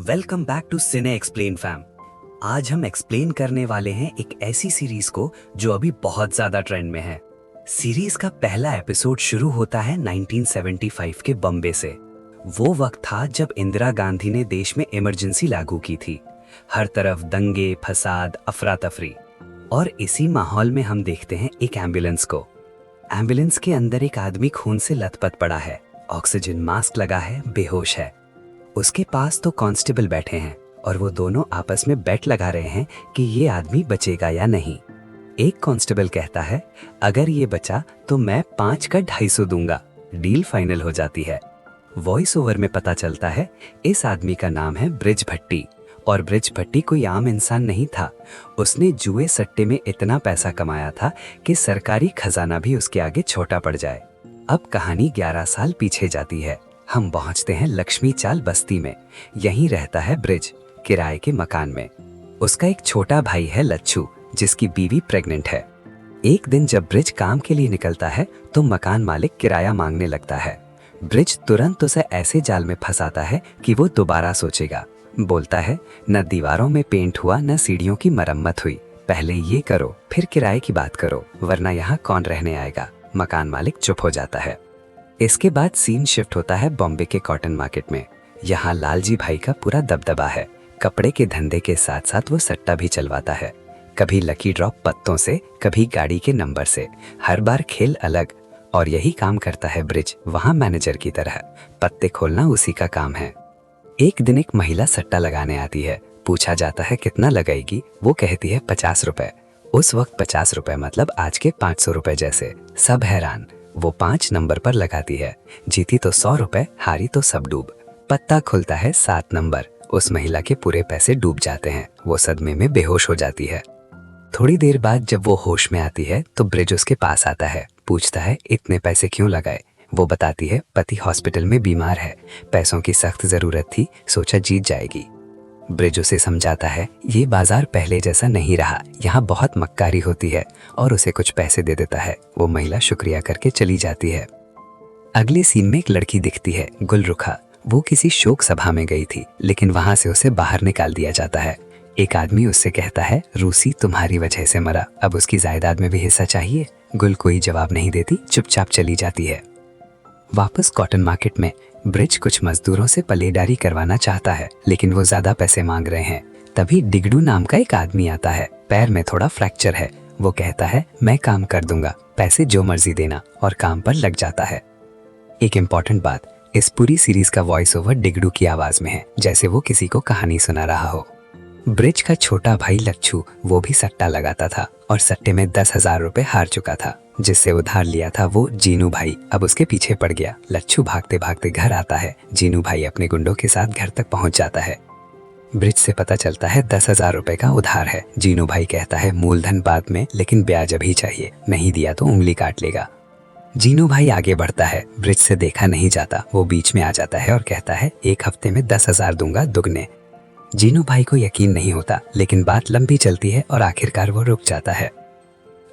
Welcome back to Cine Explain Fam. आज हम explain करने वाले हैं एक ऐसी सीरीज को जो अभी बहुत ज्यादा ट्रेंड में है। सीरीज का पहला एपिसोड शुरू होता है 1975 के बॉम्बे से। वो वक्त था जब इंदिरा गांधी ने देश में इमरजेंसी लागू की थी। हर तरफ दंगे, फसाद, अफरा तफरी। और इसी माहौल में हम देखते हैं एक एम्बुलेंस को। एम्बुलेंस के अंदर एक आदमी खून से लथपथ पड़ा है, ऑक्सीजन मास्क लगा है, बेहोश है। उसके पास तो कांस्टेबल बैठे हैं और वो दोनों आपस में बेट लगा रहे हैं कि ये आदमी बचेगा या नहीं। एक कांस्टेबल कहता है, अगर ये बचा तो मैं 5 का 250 दूंगा। डील फाइनल हो जाती है। वॉइस ओवर में पता चलता है इस आदमी का नाम है ब्रिज भट्टी। और ब्रिज भट्टी कोई आम इंसान नहीं था। उसने जुए सट्टे में इतना पैसा कमाया था कि सरकारी खजाना भी उसके आगे छोटा पड़ जाए। अब कहानी 11 साल पीछे जाती है। हम पहुंचते हैं लक्ष्मी चाल बस्ती में। यहीं रहता है ब्रिज, किराए के मकान में। उसका एक छोटा भाई है लच्छू, जिसकी बीवी प्रेग्नेंट है। एक दिन जब ब्रिज काम के लिए निकलता है तो मकान मालिक किराया मांगने लगता है। ब्रिज तुरंत उसे ऐसे जाल में फंसाता है कि वो दोबारा सोचेगा। बोलता है, न दीवारों में पेंट हुआ न सीढ़ियों की मरम्मत हुई। पहले ये करो फिर किराए की बात करो, वरना यहाँ कौन रहने आएगा। मकान मालिक चुप हो जाता है। इसके बाद सीन शिफ्ट होता है बॉम्बे के कॉटन मार्केट में। यहाँ लालजी भाई का पूरा दबदबा है। कपड़े के धंधे के साथ साथ वो सट्टा भी चलवाता है। कभी लकी ड्रॉप पत्तों से, कभी गाड़ी के नंबर से। हर बार खेल अलग। और यही काम करता है ब्रिज, वहाँ मैनेजर की तरह। पत्ते खोलना उसी का काम है। एक दिन एक महिला सट्टा लगाने आती है। पूछा जाता है कितना लगाएगी। वो कहती है 50 रुपए। उस वक्त 50 रुपए मतलब आज के 500 रुपए जैसे। सब हैरान। वो 5 नंबर पर लगाती है। जीती तो 100 रुपए, हारी तो सब डूब। पत्ता खुलता है 7 नंबर। उस महिला के पूरे पैसे डूब जाते हैं। वो सदमे में बेहोश हो जाती है। थोड़ी देर बाद जब वो होश में आती है तो ब्रिज उसके पास आता है। पूछता है इतने पैसे क्यों लगाए। वो बताती है पति हॉस्पिटल में बीमार है, पैसों की सख्त जरूरत थी, सोचा जीत जाएगी। ब्रिज उसे समझाता है ये बाजार पहले जैसा नहीं रहा, यहाँ बहुत मक्कारी होती है, और उसे कुछ पैसे दे देता है। वो महिला शुक्रिया करके चली जाती है। अगले सीन में एक लड़की दिखती है, गुलरुखा। वो किसी शोक सभा में गई थी, लेकिन वहां से उसे बाहर निकाल दिया जाता है। एक आदमी उससे कहता है, रूसी तुम्हारी वजह से मरा, अब उसकी जायदाद में भी हिस्सा चाहिए। गुल कोई जवाब नहीं देती, चुपचाप चली जाती है। वापस कॉटन मार्केट में ब्रिज कुछ मजदूरों से पलेदारी करवाना चाहता है, लेकिन वो ज्यादा पैसे मांग रहे हैं। तभी डिगडू नाम का एक आदमी आता है। पैर में थोड़ा फ्रैक्चर है। वो कहता है मैं काम कर दूंगा, पैसे जो मर्जी देना, और काम पर लग जाता है। एक इम्पॉर्टेंट बात, इस पूरी सीरीज का वॉइस ओवर डिगडू की आवाज में है, जैसे वो किसी को कहानी सुना रहा हो। ब्रिज का छोटा भाई लच्छू, वो भी सट्टा लगाता था और सट्टे में 10,000 रुपए हार चुका था। जिससे उधार लिया था वो जीनू भाई अब उसके पीछे पड़ गया। लच्छू भागते भागते घर आता है। जीनू भाई अपने गुंडों के साथ घर तक पहुंच जाता है। ब्रिज से पता चलता है 10,000 रुपए का उधार है। जीनू भाई कहता है मूलधन बाद में, लेकिन ब्याज अभी चाहिए, नहीं दिया तो उंगली काट लेगा। जीनू भाई आगे बढ़ता है। ब्रिज से देखा नहीं जाता। वो बीच में आ जाता है और कहता है 1 हफ्ते में 10,000 दूंगा, दुगने। जीनू भाई को यकीन नहीं होता, लेकिन बात लंबी चलती है और आखिरकार वो रुक जाता है।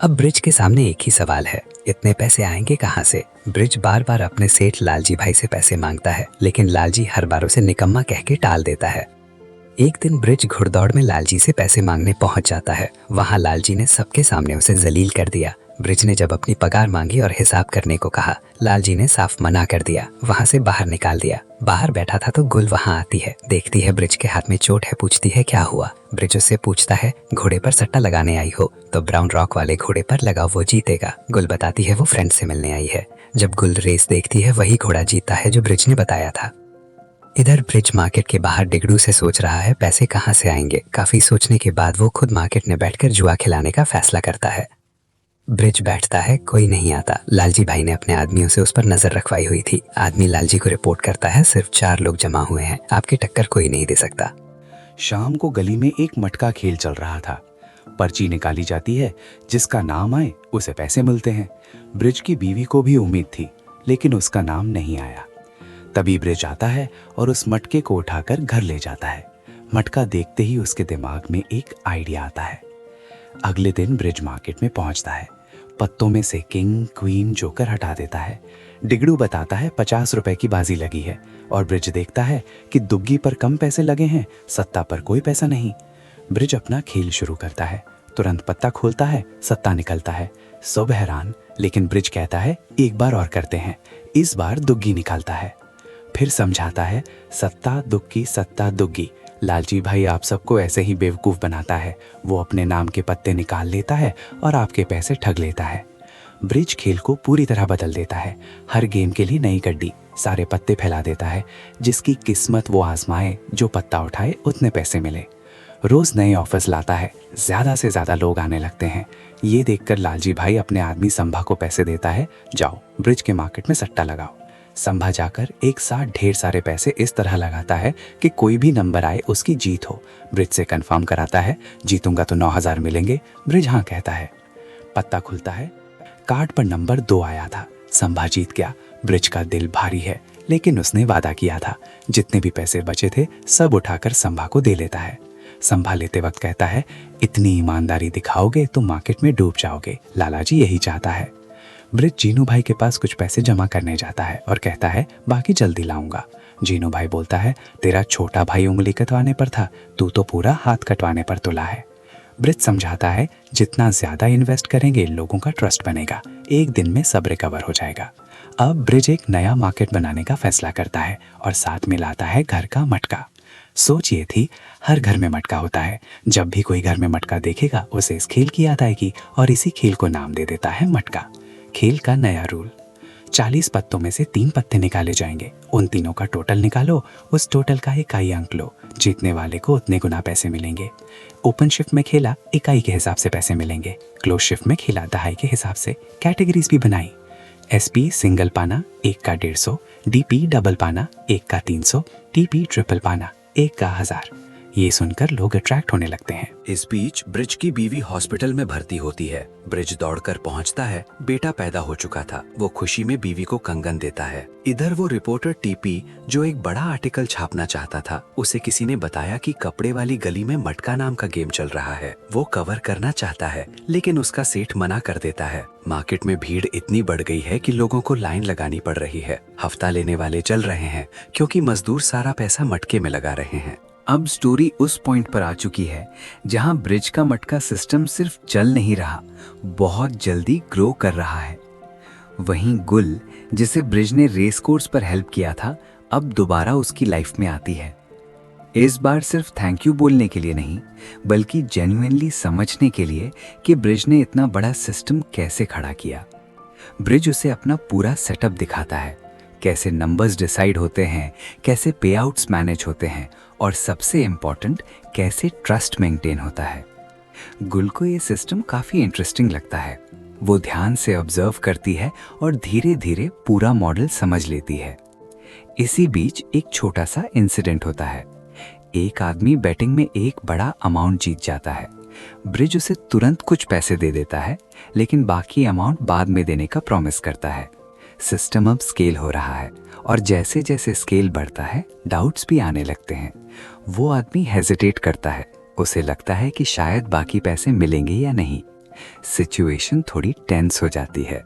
अब ब्रिज के सामने एक ही सवाल है, इतने पैसे आएंगे कहाँ से। ब्रिज बार बार अपने सेठ लालजी भाई से पैसे मांगता है, लेकिन लालजी हर बार उसे निकम्मा कह के टाल देता है। एक दिन ब्रिज घुड़दौड़ में लालजी से पैसे मांगने पहुंच जाता है। वहां लालजी ने सबके सामने उसे जलील कर दिया। ब्रिज ने जब अपनी पगार मांगी और हिसाब करने को कहा, लालजी ने साफ मना कर दिया, वहां से बाहर निकाल दिया। बाहर बैठा था तो गुल वहां आती है, देखती है ब्रिज के हाथ में चोट है, पूछती है क्या हुआ। ब्रिज उससे पूछता है घोड़े पर सट्टा लगाने आई हो तो ब्राउन रॉक वाले घोड़े पर लगाओ, वो जीतेगा। गुल बताती है वो फ्रेंड से मिलने आई है। जब गुल रेस देखती है वही घोड़ा जीतता है जो ब्रिज ने बताया था। इधर ब्रिज मार्केट के बाहर डिगडू से सोच रहा है पैसे कहाँ से आएंगे। काफी सोचने के बाद वो खुद मार्केट में बैठकर जुआ खिलाने का फैसला करता है। ब्रिज बैठता है, कोई नहीं आता। लालजी भाई ने अपने आदमियों से उस पर नजर रखवाई हुई थी। आदमी लालजी को रिपोर्ट करता है सिर्फ 4 लोग जमा हुए हैं, आपकी टक्कर कोई नहीं दे सकता। शाम को गली में एक मटका खेल चल रहा था। पर्ची निकाली जाती है, जिसका नाम आए उसे पैसे मिलते हैं। ब्रिज की बीवी को भी उम्मीद थी, लेकिन उसका नाम नहीं आया। तभी ब्रिज आता है और उस मटके को उठाकर घर ले जाता है। मटका देखते ही उसके दिमाग में एक आइडिया आता है। अगले दिन ब्रिज मार्केट में पहुंचता है। पत्तों में से किंग, क्वीन, जोकर हटा देता है। डिगडू बताता है 50 रुपए की बाजी लगी है और ब्रिज देखता है कि दुग्गी पर कम पैसे लगे हैं, सत्ता पर कोई पैसा नहीं। ब्रिज अपना खेल शुरू करता है, तुरंत पत्ता खोलता है, सत्ता निकलता है। सब हैरान, लेकिन ब्रिज कहता है एक बार और करते हैं। इस बार दुग्गी निकालता है, फिर समझाता है सत्ता दुग्गी। लालची भाई आप सबको ऐसे ही बेवकूफ़ बनाता है। वो अपने नाम के पत्ते निकाल लेता है और आपके पैसे ठग लेता है। ब्रिज खेल को पूरी तरह बदल देता है। हर गेम के लिए नई गड्डी, सारे पत्ते फैला देता है। जिसकी किस्मत वो आजमाए, जो पत्ता उठाए उतने पैसे मिले। रोज नए ऑफर्स लाता है, ज्यादा से ज्यादा लोग आने लगते हैं। ये देखकर लालजी भाई अपने आदमी संभा को पैसे देता है, जाओ ब्रिज के मार्केट में सट्टा लगाओ। संभा जाकर एक साथ ढेर सारे पैसे इस तरह लगाता है कि कोई भी नंबर आए उसकी जीत हो। ब्रिज से कंफर्म कराता है, जीतूंगा तो 9,000 मिलेंगे। ब्रिज हाँ कहता है। पत्ता खुलता है, कार्ड पर नंबर 2 आया था। संभा जीत गया। ब्रिज का दिल भारी है, लेकिन उसने वादा किया था जितने भी पैसे बचे थे सब उठाकर संभा को दे लेता है। संभा लेते वक्त कहता है, इतनी ईमानदारी दिखाओगे तो मार्केट में डूब जाओगे, लालाजी यही चाहता है। ब्रिज जीनू भाई के पास कुछ पैसे जमा करने जाता है और कहता है बाकी जल्दी लाऊंगा। जीनू भाई बोलता है, तेरा छोटा भाई उंगली कटवाने पर था, तू तो पूरा हाथ कटवाने पर तुला है। ब्रिज समझाता है, जितना ज्यादा इन्वेस्ट करेंगे लोगों का ट्रस्ट बनेगा, एक दिन में सब रिकवर हो जाएगा। अब ब्रिज एक नया मार्केट बनाने का फैसला करता है और साथ में लाता है घर का मटका। सोच ये थी, हर घर में मटका होता है। जब भी कोई घर में मटका देखेगा उसे इस खेल की याद आएगी और इसी खेल को नाम दे देता है मटका। खेल का नया रूल, 40 पत्तों में से 3 पत्ते निकाले जाएंगे। उन तीनों का टोटल निकालो, उस टोटल का इकाई अंक लो। जीतने वाले को उतने गुना पैसे मिलेंगे। ओपन शिफ्ट में खेला, इकाई के हिसाब से पैसे मिलेंगे। क्लोज शिफ्ट में खेला, दहाई के हिसाब से। कैटेगरीज भी बनाई, SP सिंगल पाना 1 का 150, DP डबल पाना 1 का 300, TP ट्रिपल पाना 1 का 1000। ये सुनकर लोग अट्रैक्ट होने लगते हैं। इस बीच ब्रिज की बीवी हॉस्पिटल में भर्ती होती है। ब्रिज दौड़कर पहुंचता है, बेटा पैदा हो चुका था। वो खुशी में बीवी को कंगन देता है। इधर वो रिपोर्टर TP, जो एक बड़ा आर्टिकल छापना चाहता था, उसे किसी ने बताया कि कपड़े वाली गली में मटका नाम का गेम चल रहा है। वो कवर करना चाहता है, लेकिन उसका सेठ मना कर देता है। मार्केट में भीड़ इतनी बढ़ गई है कि लोगों को लाइन लगानी पड़ रही है। हफ्ता लेने वाले चल रहे हैं, क्योंकि मजदूर सारा पैसा मटके में लगा रहे हैं। अब स्टोरी उस पॉइंट पर आ चुकी है जहां ब्रिज का मटका सिस्टम सिर्फ चल नहीं रहा, बहुत जल्दी ग्रो कर रहा है। वहीं गुल, जिसे ब्रिज ने रेस कोर्स पर हेल्प किया था, अब दोबारा उसकी लाइफ में आती है। इस बार सिर्फ थैंक यू बोलने के लिए नहीं, बल्कि जेन्युइनली समझने के लिए कि ब्रिज ने इतना बड़ा सिस्टम कैसे खड़ा किया। ब्रिज उसे अपना पूरा सेटअप दिखाता है, कैसे नंबर्स डिसाइड होते हैं, कैसे पे आउट्स मैनेज होते हैं और सबसे इम्पॉर्टेंट कैसे ट्रस्ट मेंटेन होता है। गुल को ये सिस्टम काफ़ी इंटरेस्टिंग लगता है। वो ध्यान से ऑब्जर्व करती है और धीरे धीरे पूरा मॉडल समझ लेती है। इसी बीच एक छोटा सा इंसिडेंट होता है। एक आदमी बैटिंग में एक बड़ा अमाउंट जीत जाता है। ब्रिज उसे तुरंत कुछ पैसे दे देता है, लेकिन बाकी अमाउंट बाद में देने का प्रॉमिस करता है। सिस्टम अब स्केल हो रहा है और जैसे जैसे स्केल बढ़ता है डाउट्स भी आने लगते हैं। वो आदमी हेजिटेट करता है, उसे लगता है कि शायद बाकी पैसे मिलेंगे या नहीं। सिचुएशन थोड़ी टेंस हो जाती है।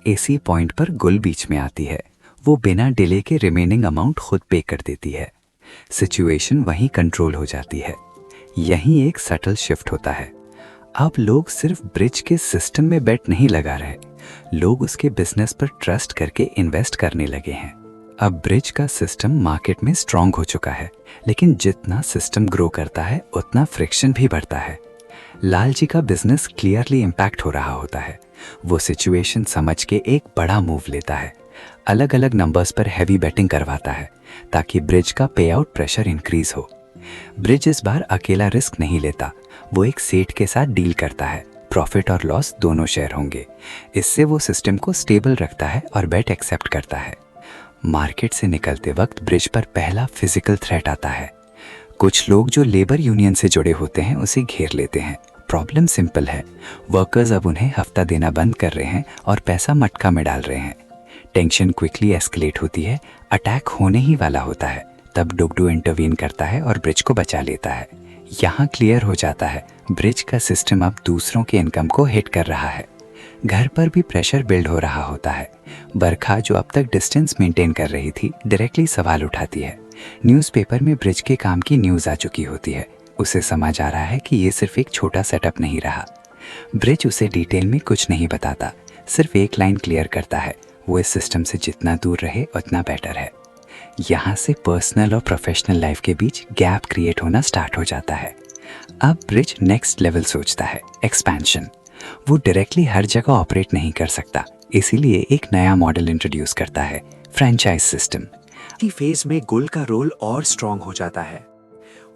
इसी पॉइंट पर गुल बीच में आती है। वो बिना डिले के रिमेनिंग अमाउंट खुद पे कर देती है। सिचुएशन वहीं कंट्रोल हो जाती है। यहीं एक सटल शिफ्ट होता है। अब लोग सिर्फ ब्रिज के सिस्टम में बेट नहीं लगा रहे, लोग उसके बिजनेस पर ट्रस्ट करके इन्वेस्ट करने लगे हैं। अब ब्रिज का सिस्टम मार्केट में स्ट्रांग हो चुका है, लेकिन जितना सिस्टम ग्रो करता है उतना फ्रिक्शन भी बढ़ता है। लाल जी का बिजनेस क्लियरली इम्पैक्ट हो रहा होता है। वो सिचुएशन समझ के एक बड़ा मूव लेता है। अलग अलग नंबर्स पर हैवी बेटिंग करवाता है ताकि ब्रिज का पे आउट प्रेशर इंक्रीज हो। ब्रिज इस बार अकेला रिस्क नहीं लेता, वो एक सेठ के साथ डील करता है। प्रॉफिट और लॉस दोनों शेयर होंगे। इससे वो सिस्टम को स्टेबल रखता है और बेट एक्सेप्ट करता है। मार्केट से निकलते वक्त ब्रिज पर पहला फिजिकल थ्रेट आता है। कुछ लोग जो लेबर यूनियन से जुड़े होते हैं उसे घेर लेते हैं। प्रॉब्लम सिंपल है, वर्कर्स अब उन्हें हफ्ता देना बंद कर रहे हैं और पैसा मटका में डाल रहे हैं। टेंशन क्विकली एस्केलेट होती है, अटैक होने ही वाला होता है। तब डुगडू इंटरवीन करता है और ब्रिज को बचा लेता है। यहाँ क्लियर हो जाता है ब्रिज का सिस्टम अब दूसरों के इनकम को हिट कर रहा है। घर पर भी प्रेशर बिल्ड हो रहा होता है। बरखा, जो अब तक डिस्टेंस मेंटेन कर रही थी, डायरेक्टली सवाल उठाती है। न्यूज़पेपर में ब्रिज के काम की न्यूज़ आ चुकी होती है। उसे समझ आ रहा है कि ये सिर्फ एक छोटा सेटअप नहीं रहा। ब्रिज उसे डिटेल में कुछ नहीं बताता, सिर्फ एक लाइन क्लियर करता है, वो इस सिस्टम से जितना दूर रहे उतना बेटर है। यहाँ से पर्सनल और प्रोफेशनल लाइफ के बीच गैप क्रिएट होना स्टार्ट हो जाता है। अब ब्रिज नेक्स्ट लेवल सोचता है, एक्सपेंशन। वो डायरेक्टली हर जगह ऑपरेट नहीं कर सकता, इसीलिए एक नया मॉडल इंट्रोड्यूस करता है, फ्रेंचाइज सिस्टम। फेज में गुल का रोल और स्ट्रॉन्ग हो जाता है।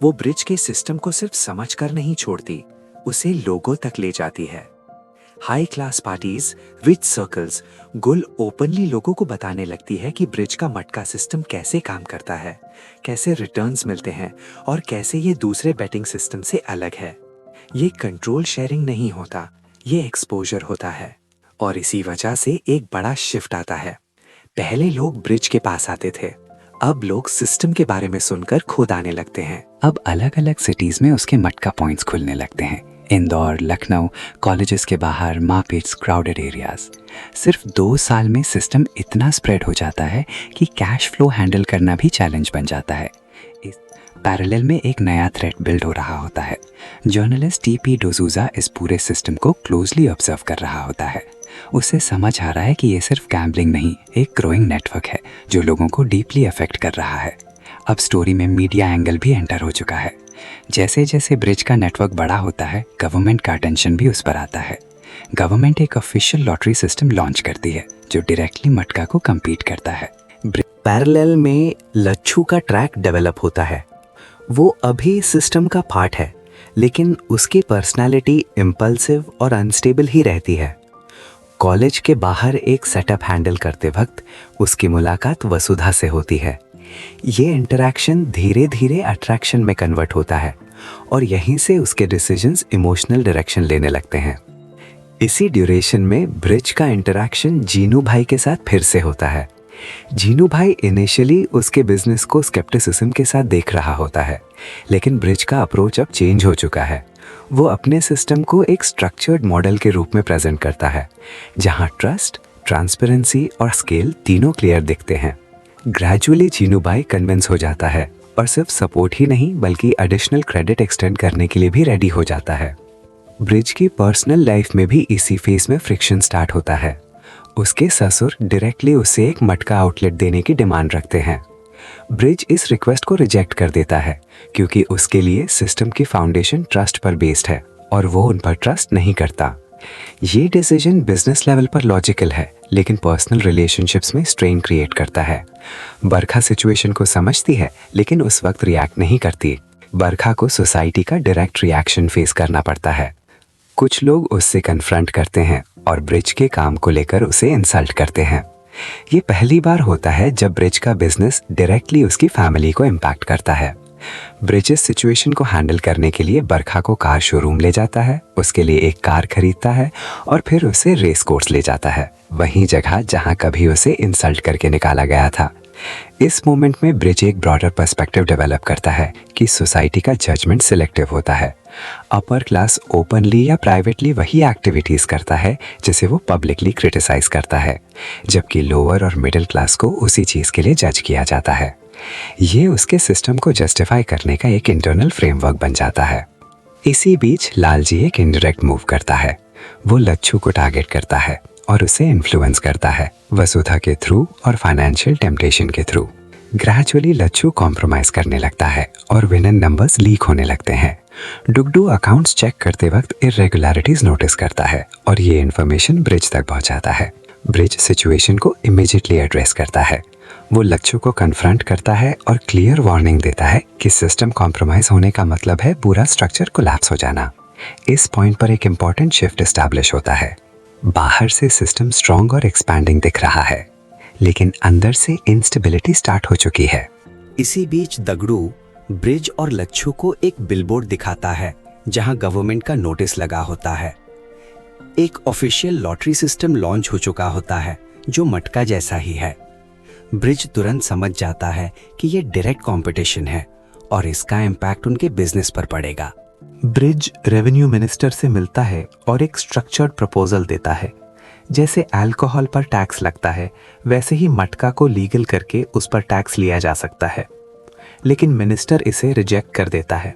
वो ब्रिज के सिस्टम को सिर्फ समझकर नहीं छोड़ती, उसे लोगों तक ले जाती है। High class parties, rich circles, गुल ओपनली लोगों को बताने लगती है कि ब्रिज का मटका सिस्टम कैसे काम करता है, कैसे रिटर्न्स मिलते हैं और कैसे ये दूसरे बेटिंग सिस्टम से अलग है। ये कंट्रोल शेयरिंग नहीं होता, ये एक्सपोजर होता है। और इसी वजह से एक बड़ा शिफ्ट आता है। पहले लोग ब्रिज के पास आते थे, अब लोग सिस्टम के बारे में सुनकर खुद आने लगते हैं। अब अलग अलग सिटीज में उसके मटका पॉइंट्स खुलने लगते हैं। इंदौर, लखनऊ, कॉलेजेस के बाहर, मार्केट्स, क्राउडेड एरियाज। सिर्फ 2 साल में सिस्टम इतना स्प्रेड हो जाता है कि कैश फ्लो हैंडल करना भी चैलेंज बन जाता है। इस पैरेलल में एक नया थ्रेट बिल्ड हो रहा होता है। जर्नलिस्ट टीपी डोजूजा इस पूरे सिस्टम को क्लोजली ऑब्जर्व कर रहा होता है। उसे समझ आ रहा है कि ये सिर्फ गैम्बलिंग नहीं, एक ग्रोइंग नेटवर्क है जो लोगों को डीपली अफेक्ट कर रहा है। अब स्टोरी में मीडिया एंगल भी एंटर हो चुका है। जैसे जैसे ब्रिज का नेटवर्क बड़ा होता है, गवर्नमेंट का अटेंशन भी उस पर आता है। गवर्नमेंट एक ऑफिशियल लॉटरी सिस्टम लॉन्च करती है जो डायरेक्टली मटका को कम्पीट करता है। पैरेलल में लच्छू का ट्रैक डेवलप होता है। वो अभी सिस्टम का पार्ट है, लेकिन उसकी पर्सनालिटी इम्पल्सिव और अनस्टेबल ही रहती है। कॉलेज के बाहर एक सेटअप हैंडल करते वक्त उसकी मुलाकात वसुधा से होती है। ये इंटरेक्शन धीरे धीरे अट्रैक्शन में कन्वर्ट होता है और यहीं से उसके डिसीजंस इमोशनल डायरेक्शन लेने लगते हैं। इसी ड्यूरेशन में ब्रिज का इंटरेक्शन जीनू भाई के साथ फिर से होता है। जीनू भाई इनिशियली उसके बिजनेस को स्केप्टिसिज्म के साथ देख रहा होता है, लेकिन ब्रिज का अप्रोच अब चेंज हो चुका है। वो अपने सिस्टम को एक स्ट्रक्चर्ड मॉडल के रूप में प्रेजेंट करता है, जहां ट्रस्ट, ट्रांसपेरेंसी और स्केल तीनों क्लियर दिखते हैं। ग्रेजुअली जीनू भाई कन्विंस हो जाता है और सिर्फ सपोर्ट ही नहीं बल्कि एडिशनल क्रेडिट एक्सटेंड करने के लिए भी रेडी हो जाता है। ब्रिज की पर्सनल लाइफ में भी इसी फेज में फ्रिक्शन स्टार्ट होता है। उसके ससुर डायरेक्टली उसे एक मटका आउटलेट देने की डिमांड रखते हैं। ब्रिज इस रिक्वेस्ट को रिजेक्ट कर देता है क्योंकि उसके लिए सिस्टम की फाउंडेशन ट्रस्ट पर बेस्ड है और वो उन पर ट्रस्ट नहीं करता। ये डिसीजन बिजनेस लेवल पर लॉजिकल है, लेकिन पर्सनल रिलेशनशिप्स में स्ट्रेन क्रिएट करता है। बरखा सिचुएशन को समझती है लेकिन उस वक्त रिएक्ट नहीं करती। बरखा को सोसाइटी का डायरेक्ट रिएक्शन फेस करना पड़ता है। कुछ लोग उससे कन्फ्रंट करते हैं और ब्रिज के काम को लेकर उसे इंसल्ट करते हैं। ये पहली बार होता है जब ब्रिज का बिजनेस डायरेक्टली उसकी फैमिली को इम्पैक्ट करता है। ब्रिज इस सिचुएशन को हैंडल करने के लिए बरखा को कार शोरूम ले जाता है, उसके लिए एक कार खरीदता है और फिर उसे रेस कोर्स ले जाता है, वही जगह जहां कभी उसे इंसल्ट करके निकाला गया था। इस मोमेंट में ब्रिज एक ब्रॉडर पर्सपेक्टिव डेवलप करता है कि सोसाइटी का जजमेंट सिलेक्टिव होता है। अपर क्लास ओपनली या प्राइवेटली वही एक्टिविटीज करता है जिसे वो पब्लिकली क्रिटिसाइज करता है, जबकि लोअर और मिडिल क्लास को उसी चीज के लिए जज किया जाता है। ये उसके सिस्टम को जस्टिफाई करने का एक इंटरनल फ्रेमवर्क बन जाता है। इसी बीच लालजी एक इनडायरेक्ट मूव करता है। वो लच्छू को टारगेट करता है और उसे इन्फ्लुएंस करता है, वसुधा के थ्रू और फाइनेंशियल टेम्पटेशन के थ्रू। ग्रेजुअली लच्छू कॉम्प्रोमाइज करने लगता है और विनन नंबर्स लीक होने लगते हैं। डुगडू अकाउंट्स चेक करते वक्त इरेगुलरिटीज नोटिस करता है और ये इन्फॉर्मेशन ब्रिज तक पहुंचाता है। ब्रिज सिचुएशन को इमीडिएटली एड्रेस करता है। वो लच्छू को कन्फ्रंट करता है और क्लियर वार्निंग देता है कि सिस्टम कॉम्प्रोमाइज होने का मतलब है पूरा स्ट्रक्चर कोलैप्स हो जाना। इस पॉइंट पर एक इम्पॉर्टेंट शिफ्ट एस्टैब्लिश होता है। बाहर से सिस्टम स्ट्रॉन्ग और एक्सपैंडिंग दिख रहा है, लेकिन अंदर से इंस्टेबिलिटी स्टार्ट हो चुकी है। इसी बीच दगड़ू ब्रिज और लच्छू को एक बिलबोर्ड दिखाता है जहां गवर्नमेंट का नोटिस लगा होता है। एक ऑफिशियल लॉटरी सिस्टम लॉन्च हो चुका होता है जो मटका जैसा ही है। ब्रिज तुरंत समझ जाता है कि ये डायरेक्ट कंपटीशन है और इसका इम्पैक्ट उनके बिजनेस पर पड़ेगा। ब्रिज रेवेन्यू मिनिस्टर से मिलता है और एक स्ट्रक्चर्ड प्रपोजल देता है जैसे अल्कोहल पर टैक्स लगता है, वैसे ही मटका को लीगल करके उस पर टैक्स लिया जा सकता है। लेकिन मिनिस्टर इसे रिजेक्ट कर देता है।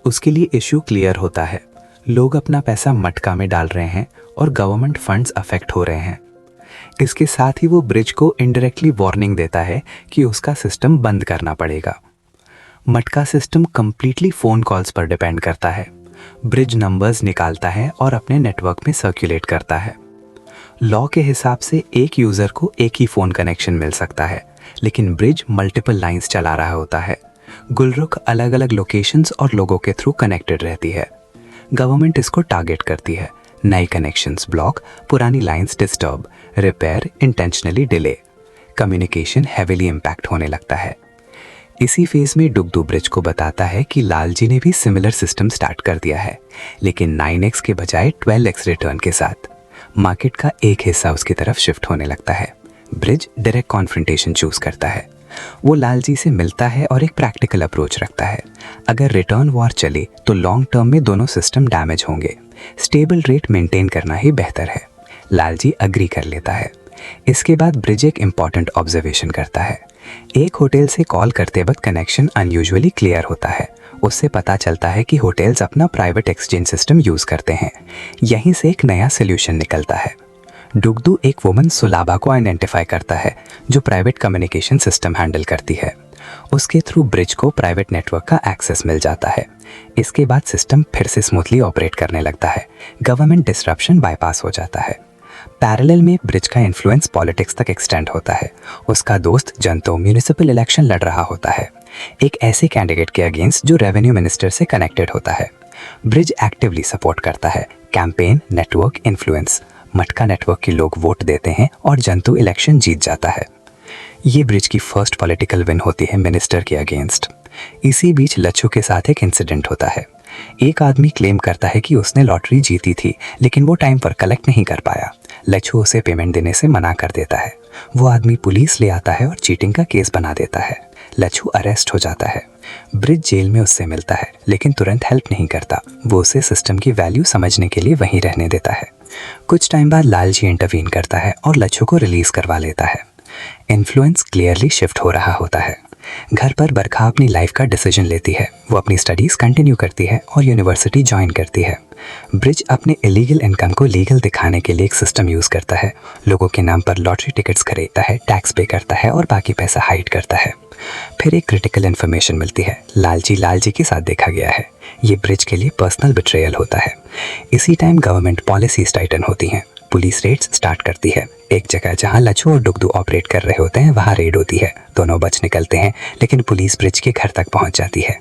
उसके लिए इश्यू क्लियर होता है, लोग अपना पैसा मटका में डाल रहे हैं और गवर्नमेंट फंड्स अफेक्ट हो रहे हैं। इसके साथ ही वो ब्रिज को इनडायरेक्टली वार्निंग देता है कि उसका सिस्टम बंद करना पड़ेगा। मटका सिस्टम कंप्लीटली फ़ोन कॉल्स पर डिपेंड करता है। ब्रिज नंबर्स निकालता है और अपने नेटवर्क में सर्कुलेट करता है। लॉ के हिसाब से एक यूज़र को एक ही फ़ोन कनेक्शन मिल सकता है, लेकिन ब्रिज मल्टीपल लाइंस चला रहा होता है। गुलरुख अलग अलग लोकेशंस और लोगों के थ्रू कनेक्टेड रहती है। गवर्नमेंट इसको टारगेट करती है। नए कनेक्शंस ब्लॉक, पुरानी lines disturb, repair intentionally delay, communication heavily impact होने लगता है। इसी फेज में डुगडू ब्रिज को बताता है कि लालजी ने भी सिमिलर सिस्टम स्टार्ट कर दिया है, लेकिन 9x के बजाय 12x रिटर्न के साथ। मार्केट का एक हिस्सा उसकी तरफ शिफ्ट होने लगता है। ब्रिज डायरेक्ट कॉन्फ्रंटेशन चूज करता है। वो लालजी से मिलता है और एक प्रैक्टिकल अप्रोच रखता है। अगर रिटर्न वॉर चले तो लॉन्ग टर्म में दोनों सिस्टम डैमेज होंगे, स्टेबल रेट मेंटेन करना ही बेहतर है। लालजी अग्री कर लेता है। इसके बाद ब्रिज एक इम्पॉर्टेंट ऑब्जर्वेशन करता है। एक होटल से कॉल करते वक्त कनेक्शन अनयूजुअली क्लियर होता है। उससे पता चलता है कि होटल्स अपना प्राइवेट एक्सचेंज सिस्टम यूज करते हैं। यहीं से एक नया सोल्यूशन निकलता है। डुगडू एक वुमन सुलाबा को आइडेंटिफाई करता है जो प्राइवेट कम्युनिकेशन सिस्टम हैंडल करती है। उसके थ्रू ब्रिज को प्राइवेट नेटवर्क का एक्सेस मिल जाता है। इसके बाद सिस्टम फिर से स्मूथली ऑपरेट करने लगता है। गवर्नमेंट डिस्ट्रप्शन बाईपास हो जाता है। पैरेलल में ब्रिज का इन्फ्लुएंस पॉलिटिक्स तक एक्सटेंड होता है। उसका दोस्त जंतो म्यूनिसिपल इलेक्शन लड़ रहा होता है, एक ऐसे कैंडिडेट के अगेंस्ट जो रेवेन्यू मिनिस्टर से कनेक्टेड होता है। ब्रिज एक्टिवली सपोर्ट करता है। Campaign, network, influence. मटका नेटवर्क के लोग वोट देते हैं और जंतु इलेक्शन जीत जाता है। ये ब्रिज की फर्स्ट पॉलिटिकल विन होती है मिनिस्टर के अगेंस्ट। इसी बीच लच्छू के साथ एक इंसिडेंट होता है। एक आदमी क्लेम करता है कि उसने लॉटरी जीती थी, लेकिन वो टाइम पर कलेक्ट नहीं कर पाया। लच्छू उसे पेमेंट देने से मना कर देता है। वो आदमी पुलिस ले आता है और चीटिंग का केस बना देता है। लच्छू अरेस्ट हो जाता है। ब्रिज जेल में उससे मिलता है, लेकिन तुरंत हेल्प नहीं करता। वो उसे सिस्टम की वैल्यू समझने के लिए वहीं रहने देता है। कुछ टाइम बाद लालजी इंटरवीन करता है और लच्छू को रिलीज करवा लेता है। इन्फ्लुएंस क्लियरली शिफ्ट हो रहा होता है। घर पर बरखा अपनी लाइफ का डिसीजन लेती है। वो अपनी स्टडीज़ कंटिन्यू करती है और यूनिवर्सिटी ज्वाइन करती है। ब्रिज अपने इलीगल इनकम को लीगल दिखाने के लिए एक सिस्टम यूज़ करता है। लोगों के नाम पर लॉटरी टिकट्स खरीदता है, टैक्स पे करता है और बाकी पैसा हाइड करता है। फिर एक क्रिटिकल इन्फॉर्मेशन मिलती है, लालजी के साथ देखा गया है। ये ब्रिज के लिए पर्सनल बिट्रेयल होता है। इसी टाइम गवर्नमेंट पॉलिसीज टाइटन होती हैं। पुलिस रेड्स स्टार्ट करती है। एक जगह जहां लच्छू और डुगडू ऑपरेट कर रहे होते हैं वहां रेड होती है। दोनों बच निकलते हैं, लेकिन पुलिस ब्रिज के घर तक पहुंच जाती है।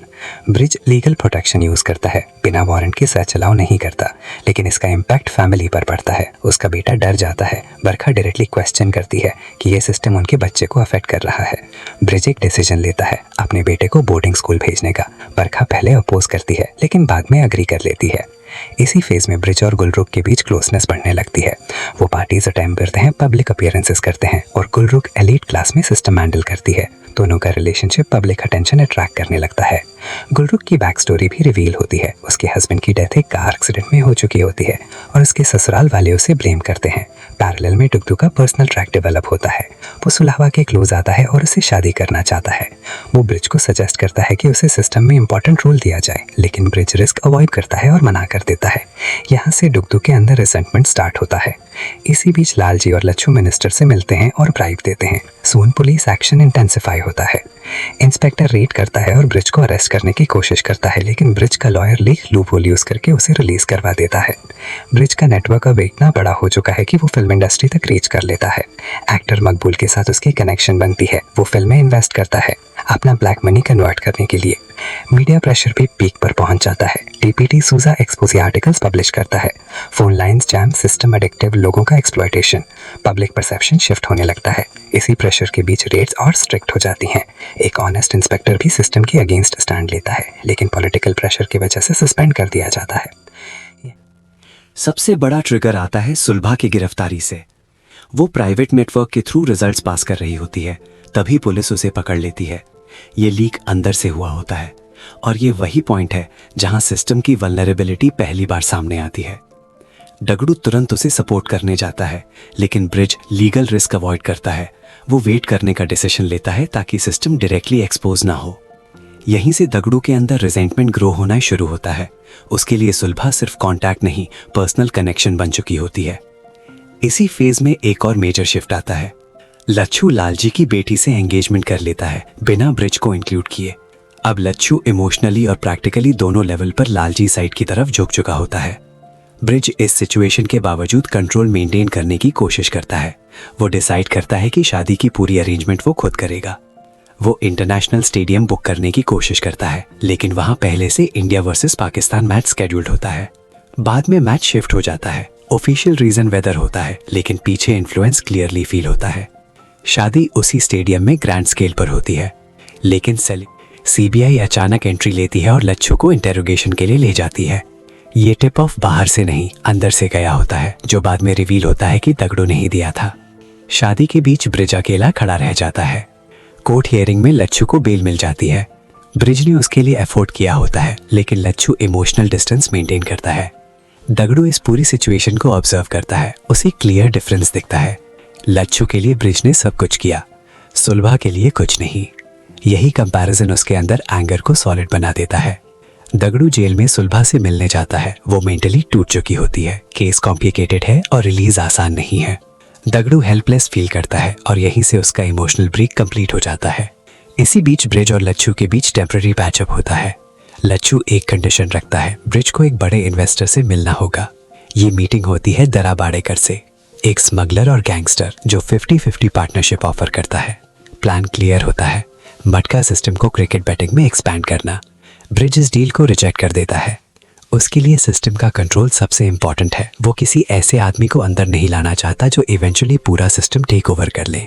ब्रिज लीगल प्रोटेक्शन यूज करता है, बिना वारंट के सर्च अलाउ नहीं करता, लेकिन इसका इम्पैक्ट फैमिली पर पड़ता है। उसका बेटा डर जाता है। बरखा डायरेक्टली क्वेश्चन करती है कि ये सिस्टम उनके बच्चे को अफेक्ट कर रहा है। ब्रिज एक डिसीजन लेता है अपने बेटे को बोर्डिंग स्कूल भेजने का। बरखा पहले अपोज करती है, लेकिन बाद में अग्री कर लेती है। इसी फेज में ब्रिज और गुलरुख के बीच क्लोजनेस बढ़ने लगती है। वो पार्टीज अटेंड करते हैं, पब्लिक अपीयरेंसेस करते हैं और गुलरुख एलीट क्लास में सिस्टम हैंडल करती है। दोनों का रिलेशनशिप पब्लिक अटेंशन अट्रैक्ट करने लगता है। गुलरुख की बैक स्टोरी भी रिवील होती है। उसके हस्बैंड की डेथ एक कार एक्सीडेंट में हो चुकी होती है और उसके ससुराल वाले उसे ब्लेम करते हैं। पैरेलल में डुगडू का पर्सनल ट्रैक डेवलप होता है। वो सुलावा के क्लोज आता है और उसे शादी करना चाहता है। वो ब्रिज को सजेस्ट करता है कि उसे सिस्टम में इंपॉर्टेंट रोल दिया जाए, लेकिन ब्रिज रिस्क अवॉइड करता है और मना कर देता है। यहाँ से डुगडू के अंदर रिसेंटमेंट स्टार्ट होता है। इसी बीच लालजी और लच्छू मिनिस्टर से मिलते हैं और ब्राइब देते हैं। सून पुलिस एक्शन इंटेंसिफाई होता है। इंस्पेक्टर रेड करता है और ब्रिज को अरेस्ट करने की कोशिश करता है, लेकिन ब्रिज का लॉयर लीक लूपहोल यूज करके उसे रिलीज करवा देता है। ब्रिज का नेटवर्क अब इतना बड़ा हो चुका है कि वो फिल्म इंडस्ट्री तक रीच कर लेता है। एक्टर मकबूल के साथ उसकी कनेक्शन बनती है। वो फिल्म में इन्वेस्ट करता है अपना ब्लैक मनी कन्वर्ट करने के लिए। मीडिया प्रेशर भी पीक पर पहुंच जाता है। टीपीटी सूजा एक्सपोजी आर्टिकल्स पब्लिश करता है। Phone lines jam, system addictive, लोगों का एक्सप्लॉयटेशन, पब्लिक परसेप्शन शिफ्ट होने लगता है। इसी प्रेशर के बीच रेड्स और स्ट्रिक्ट हो जाती हैं। एक ऑनेस्ट इंस्पेक्टर भी सिस्टम के अगेंस्ट स्टैंड लेता है, लेकिन पॉलिटिकल प्रेशर की वजह से सस्पेंड कर दिया जाता है। सबसे बड़ा ट्रिगर आता है सुलभा की गिरफ्तारी से। वो प्राइवेट नेटवर्क के थ्रू रिजल्ट्स पास कर रही होती है, तभी पुलिस उसे पकड़ लेती है। ये लीक अंदर से हुआ होता है और ये वही पॉइंट है जहां सिस्टम की वल्नरेबिलिटी पहली बार सामने आती है। दगड़ू तुरंत उसे सपोर्ट करने जाता है, लेकिन ब्रिज लीगल रिस्क अवॉइड करता है। वो वेट करने का डिसीजन लेता है ताकि सिस्टम डायरेक्टली एक्सपोज ना हो। यहीं से दगड़ू के अंदर रिजेंटमेंट ग्रो होना शुरू होता है। उसके लिए सुलभा सिर्फ कॉन्टैक्ट नहीं, पर्सनल कनेक्शन बन चुकी होती है। इसी फेज में एक और मेजर शिफ्ट आता है। लच्छू लालजी की बेटी से एंगेजमेंट कर लेता है, बिना ब्रिज को इंक्लूड किए। अब लच्छू इमोशनली और प्रैक्टिकली दोनों लेवल पर लालजी साइड की तरफ झुक चुका होता है। ब्रिज इस सिचुएशन के बावजूद कंट्रोल मेंटेन करने की कोशिश करता है। वो डिसाइड करता है कि शादी की पूरी अरेंजमेंट वो खुद करेगा। वो इंटरनेशनल स्टेडियम बुक करने की कोशिश करता है, लेकिन वहां पहले से India versus Pakistan match scheduled होता है। बाद में मैच शिफ्ट हो जाता है। ऑफिशियल रीजन वेदर होता है, लेकिन पीछे इन्फ्लुएंस क्लियरली फील होता है। शादी उसी स्टेडियम में ग्रैंड स्केल पर होती है, लेकिन सीबीआई अचानक एंट्री लेती है और लच्छू को इंटेरोगेशन के लिए ले जाती है। ये टिप ऑफ बाहर से नहीं, अंदर से गया होता है, जो बाद में रिवील होता है कि दगड़ू नहीं दिया था। शादी के बीच ब्रिज अकेला खड़ा रह जाता है। कोर्ट हियरिंग में लच्छू को बेल मिल जाती है। ब्रिज ने उसके लिए एफोर्ड किया होता है, लेकिन लच्छू इमोशनल डिस्टेंस मेंटेन करता है। दगड़ू इस पूरी सिचुएशन को ऑब्जर्व करता है। उसे क्लियर डिफरेंस दिखता है। लच्छू के लिए ब्रिज ने सब कुछ किया, सुलभा के लिए कुछ नहीं। यही कंपैरिजन उसके अंदर एंगर को सॉलिड बना देता है। दगड़ू जेल में सुलभा से मिलने जाता है। वो मेंटली टूट चुकी होती है। केस कॉम्प्लिकेटेड है और रिलीज आसान नहीं है। दगड़ू हेल्पलेस फील करता है और यहीं से उसका इमोशनल ब्रेक कंप्लीट हो जाता है। इसी बीच ब्रिज और लच्छू के बीच टेम्पररी पैचअप होता है। लच्छू एक कंडीशन रखता है, ब्रिज को एक बड़े इन्वेस्टर से मिलना होगा। ये मीटिंग होती है दरा बाड़ेकर से, एक स्मगलर और गैंगस्टर जो 50-50 पार्टनरशिप ऑफर करता है। प्लान क्लियर होता है, मटका सिस्टम को क्रिकेट बैटिंग में एक्सपैंड करना। ब्रिज इस डील को रिजेक्ट कर देता है। उसके लिए सिस्टम का कंट्रोल सबसे इंपॉर्टेंट है। वो किसी ऐसे आदमी को अंदर नहीं लाना चाहता जो इवेंचुअली पूरा सिस्टम टेक ओवर कर ले।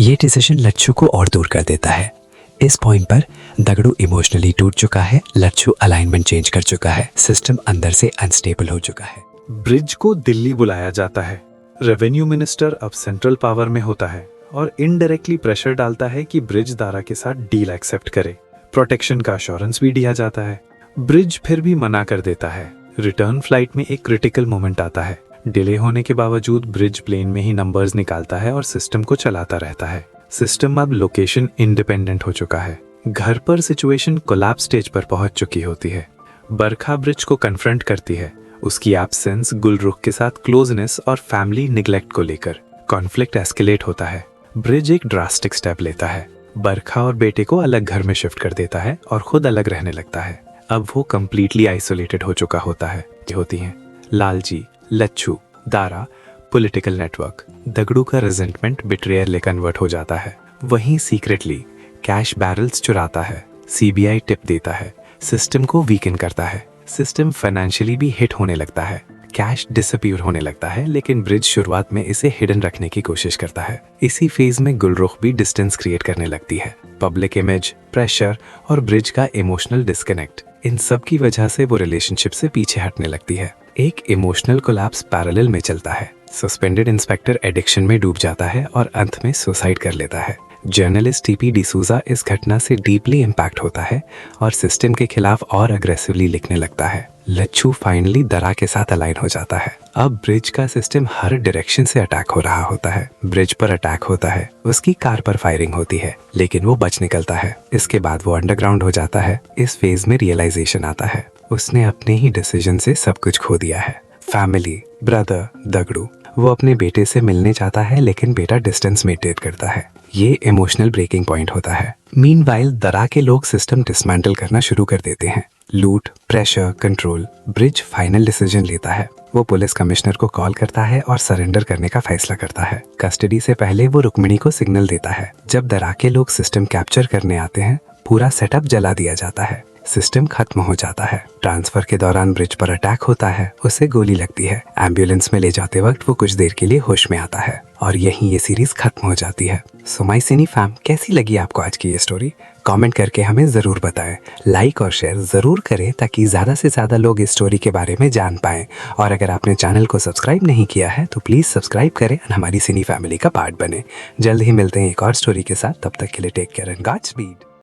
ये डिसीजन लच्छू को और दूर कर देता है। इस पॉइंट पर दगड़ू इमोशनली टूट चुका है। लच्छू अलाइनमेंट चेंज कर चुका है। सिस्टम अंदर से अनस्टेबल हो चुका है। ब्रिज को दिल्ली बुलाया जाता है। रेवेन्यू मिनिस्टर अब सेंट्रल पावर में होता है और इनडायरेक्टली प्रेशर डालता है कि ब्रिज दारा के साथ डील एक्सेप्ट करे। प्रोटेक्शन का अश्योरेंस भी दिया जाता है। ब्रिज फिर भी मना कर देता है। रिटर्न फ्लाइट में एक क्रिटिकल मोमेंट आता है। डिले होने के बावजूद ब्रिज प्लेन में ही नंबर्स निकालता है और सिस्टम को चलाता रहता है। सिस्टम अब लोकेशन इंडिपेंडेंट हो चुका है। घर पर सिचुएशन कोलैप्स स्टेज पर पहुंच चुकी होती है। बरखा ब्रिज को कन्फ्रंट करती है, उसकी एब्सेंस, गुलरुख के साथ क्लोजनेस और फैमिली निग्लेक्ट को लेकर। कॉन्फ्लिक्ट एस्केलेट होता है। ब्रिज एक ड्रास्टिक स्टेप लेता है। बरखा और बेटे को अलग घर में शिफ्ट कर देता है और खुद अलग रहने लगता है। अब वो कंप्लीटली आइसोलेटेड हो चुका होता है। होती हैं लालजी, लच्छू, दारा, पॉलिटिकल नेटवर्क। दगड़ू का रिजेंटमेंट बिट्रेयर ले कन्वर्ट हो जाता है। वहीं सीक्रेटली कैश बैरल्स चुराता है। सीबीआई टिप देता है। सिस्टम को वीकन करता है। सिस्टम फाइनेंशियली भी हिट होने लगता है। कैश डिसअपीयर होने लगता है, लेकिन ब्रिज शुरुआत में इसे हिडन रखने की कोशिश करता है। इसी फेज में गुलरुख भी डिस्टेंस क्रिएट करने लगती है। पब्लिक इमेज, प्रेशर और ब्रिज का इमोशनल डिस्कनेक्ट, इन सब की वजह से वो रिलेशनशिप से पीछे हटने लगती है। एक इमोशनल कोलैप्स पैरेलल में चलता है। सस्पेंडेड इंस्पेक्टर एडिक्शन में डूब जाता है और अंत में सुसाइड कर लेता है। जर्नलिस्ट टीपी डिसूजा इस घटना से डीपली इम्पैक्ट होता है और सिस्टम के खिलाफ और अग्रेसिवली लिखने लगता है। लच्छू फाइनली दरा के साथ अलाइन हो जाता है। अब ब्रिज का सिस्टम हर डायरेक्शन से अटैक हो रहा होता है। ब्रिज पर अटैक होता है, उसकी कार पर फायरिंग होती है, लेकिन वो बच निकलता है। इसके बाद वो अंडरग्राउंड हो जाता है। इस फेज में रियलाइजेशन आता है, उसने अपने ही डिसीजन से सब कुछ खो दिया है। Family, brother, Dagdu. वो अपने बेटे से मिलने चाहता है, लेकिन बेटा डिस्टेंस मेंटेन करता है। ये इमोशनल ब्रेकिंग पॉइंट होता है। मीनवाइल दरा के लोग सिस्टम डिसमेंटल करना शुरू कर देते हैं। लूट, pressure, control. Bridge final decision लेता है। वो पुलिस कमिश्नर को कॉल करता है और सरेंडर करने का फैसला करता है। कस्टडी से पहले वो रुक्मिणी को सिग्नल देता है। जब दरा के लोग सिस्टम कैप्चर करने आते हैं, पूरा सेटअप जला दिया जाता है। सिस्टम खत्म हो जाता है। ट्रांसफर के दौरान ब्रिज पर अटैक होता है, उसे गोली लगती है। एम्बुलेंस में ले जाते वक्त वो कुछ देर के लिए होश में आता है और यहीं ये सीरीज खत्म हो जाती है। सो माय सिनी फैम, कैसी लगी आपको आज की ये स्टोरी? कमेंट करके हमें जरूर बताएं। लाइक और शेयर जरूर करें ताकि ज्यादा से ज्यादा लोग इस स्टोरी के बारे में जान पाएं। और अगर आपने चैनल को सब्सक्राइब नहीं किया है तो प्लीज सब्सक्राइब करें और हमारी सिनी फैमिली का पार्ट बने। जल्द ही मिलते हैं एक और स्टोरी के साथ। तब तक के लिए take care and God speed.